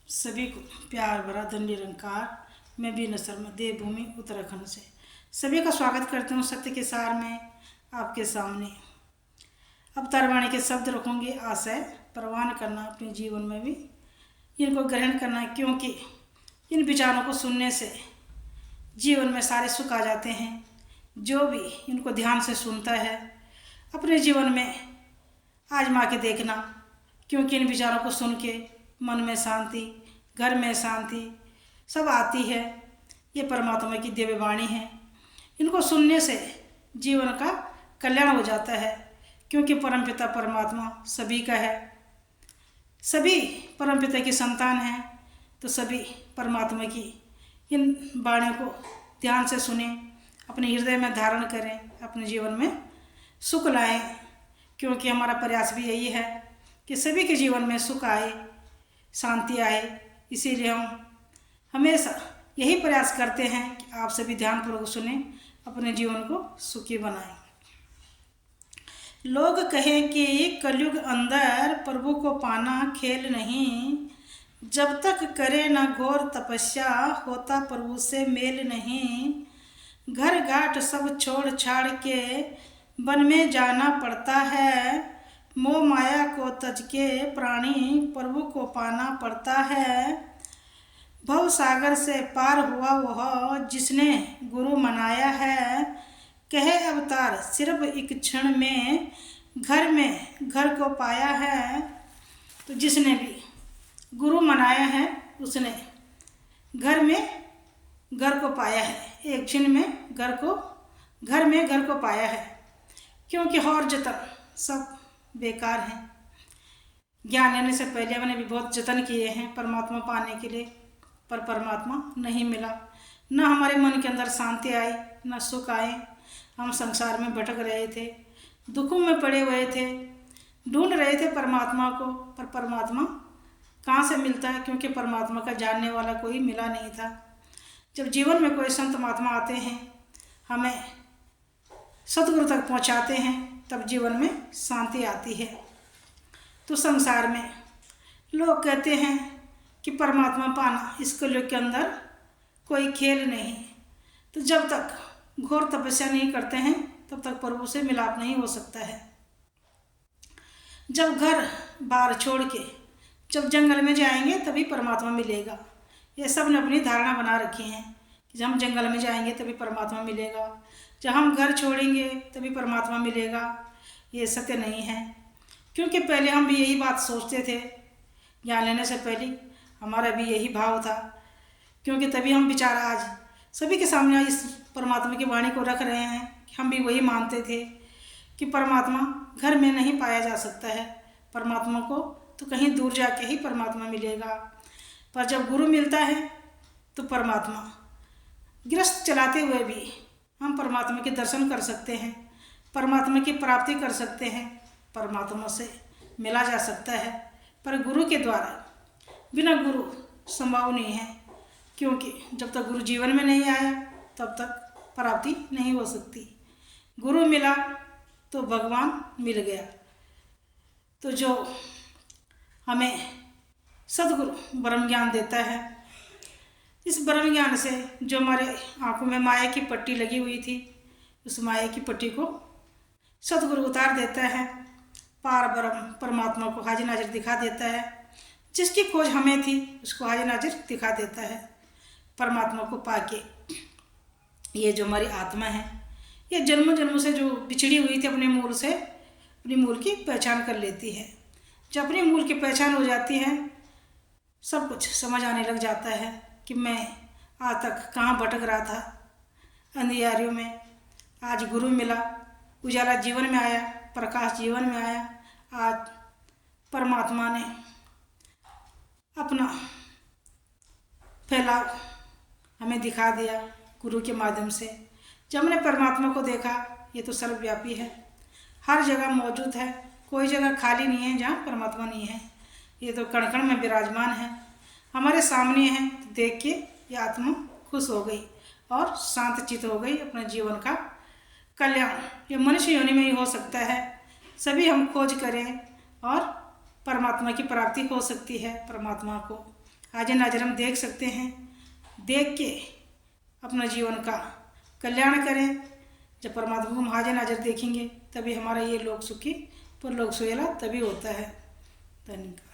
सभी को प्यार भरा दंडी निरंकार। मैं बीना शर्मा देवभूमि उत्तराखंड से सभी का स्वागत करती हूँ। सत्य के सार में आपके सामने अवतार वाणी के शब्द रखूँगी। आशय प्रवान करना अपने जीवन में भी इनको ग्रहण करना, क्योंकि इन विचारों को सुनने से जीवन में सारे सुख आ जाते हैं। जो भी इनको ध्यान से सुनता है अपने जीवन में आजमा के देखना, क्योंकि इन विचारों को सुन के मन में शांति, घर में शांति सब आती है। ये परमात्मा की दिव्य वाणी है। इनको सुनने से जीवन का कल्याण हो जाता है, क्योंकि परमपिता परमात्मा सभी का है। सभी परमपिता की संतान हैं, तो सभी परमात्मा की इन वाणियों को ध्यान से सुने, अपने हृदय में धारण करें, अपने जीवन में सुख लाएं। क्योंकि हमारा प्रयास भी यही है कि सभी के जीवन में सुख आए, शांति आए। इसीलिए हम हमेशा यही प्रयास करते हैं कि आप सभी ध्यानपूर्वक सुने, अपने जीवन को सुखी बनाएं। लोग कहें कि कलयुग अंदर प्रभु को पाना खेल नहीं, जब तक करे न घोर तपस्या होता प्रभु से मेल नहीं। घर घाट सब छोड़ छाड़ के वन में जाना पड़ता है, मोह माया को तज के प्राणी प्रभु को पाना पड़ता है। भव सागर से पार हुआ वह जिसने गुरु मनाया है, कहे अवतार सिर्फ एक क्षण में घर को पाया है। तो जिसने भी गुरु मनाया है उसने घर को पाया है, एक क्षण में घर को पाया है। क्योंकि और जतन सब बेकार हैं। ज्ञान लेने से पहले मैंने भी बहुत जतन किए हैं परमात्मा पाने के लिए, पर परमात्मा नहीं मिला। न हमारे मन के अंदर शांति आई, न सुख आए। हम संसार में भटक रहे थे, दुखों में पड़े हुए थे, ढूंढ रहे थे परमात्मा को, पर परमात्मा कहाँ से मिलता है? क्योंकि परमात्मा का जानने वाला कोई मिला नहीं था। जब जीवन में कोई संत महात्मा आते हैं, हमें सतगुरु तक पहुँचाते हैं, तब जीवन में शांति आती है। तो संसार में लोग कहते हैं कि परमात्मा पाना इस कलयुग के अंदर कोई खेल नहीं। तो जब तक घोर तपस्या नहीं करते हैं तब तक प्रभु से मिलाप नहीं हो सकता है। जब घर बार छोड़ के जब जंगल में जाएंगे तभी परमात्मा मिलेगा। ये सब ने अपनी धारणा बना रखी है कि जब हम जंगल में जाएंगे तभी परमात्मा मिलेगा, जब हम घर छोड़ेंगे तभी परमात्मा मिलेगा। ये सत्य नहीं है। क्योंकि पहले हम भी यही बात सोचते थे, ज्ञान लेने से पहले हमारा भी यही भाव था। क्योंकि तभी हम विचार आज सभी के सामने इस परमात्मा की वाणी को रख रहे हैं कि हम भी वही मानते थे कि परमात्मा घर में नहीं पाया जा सकता है। परमात्मा को तो कहीं दूर जाके ही परमात्मा मिलेगा। पर जब गुरु मिलता है तो परमात्मा गृहस्थ चलाते हुए भी हम परमात्मा के दर्शन कर सकते हैं, परमात्मा की प्राप्ति कर सकते हैं, परमात्मा से मिला जा सकता है। पर गुरु के द्वारा बिना गुरु संभव नहीं है। क्योंकि जब तक गुरु जीवन में नहीं आया तब तक प्राप्ति नहीं हो सकती। गुरु मिला तो भगवान मिल गया। तो जो हमें सद्गुरु ब्रह्म ज्ञान देता है, इस ब्रह्म ज्ञान से जो हमारे आंखों में माया की पट्टी लगी हुई थी, उस माया की पट्टी को सद्गुरु उतार देता है। पार ब्रह्म परमात्मा को हाजिर नाजिर दिखा देता है। जिसकी खोज हमें थी उसको हाजिर नाजिर दिखा देता है। परमात्मा को पाके ये जो हमारी आत्मा है, ये जन्म जन्म से जो बिछड़ी हुई थी अपने मूल से, अपनी मूल की पहचान कर लेती है। जब अपनी मूल की पहचान हो जाती है, सब कुछ समझ आने लग जाता है कि मैं आज तक कहाँ भटक रहा था अंधियारियों में। आज गुरु मिला, उजाला जीवन में आया, प्रकाश जीवन में आया। आज परमात्मा ने अपना फैलाव हमें दिखा दिया गुरु के माध्यम से। जब हमने परमात्मा को देखा, ये तो सर्वव्यापी है, हर जगह मौजूद है, कोई जगह खाली नहीं है जहाँ परमात्मा नहीं है। ये तो कण कण में विराजमान है, हमारे सामने है। तो देख के ये आत्मा खुश हो गई और शांत चित्त हो गई। अपने जीवन का कल्याण ये मनुष्य योनि में ही हो सकता है। सभी हम खोज करें और परमात्मा की प्राप्ति हो सकती है। परमात्मा को हाजिर नाजिर हम देख सकते हैं। देख के अपना जीवन का कल्याण करें। जब परमात्मा को हम हाजिर नाजिर देखेंगे तभी हमारा ये लोक सुखी पर लोक सुहेला तभी होता है। धन्यवाद।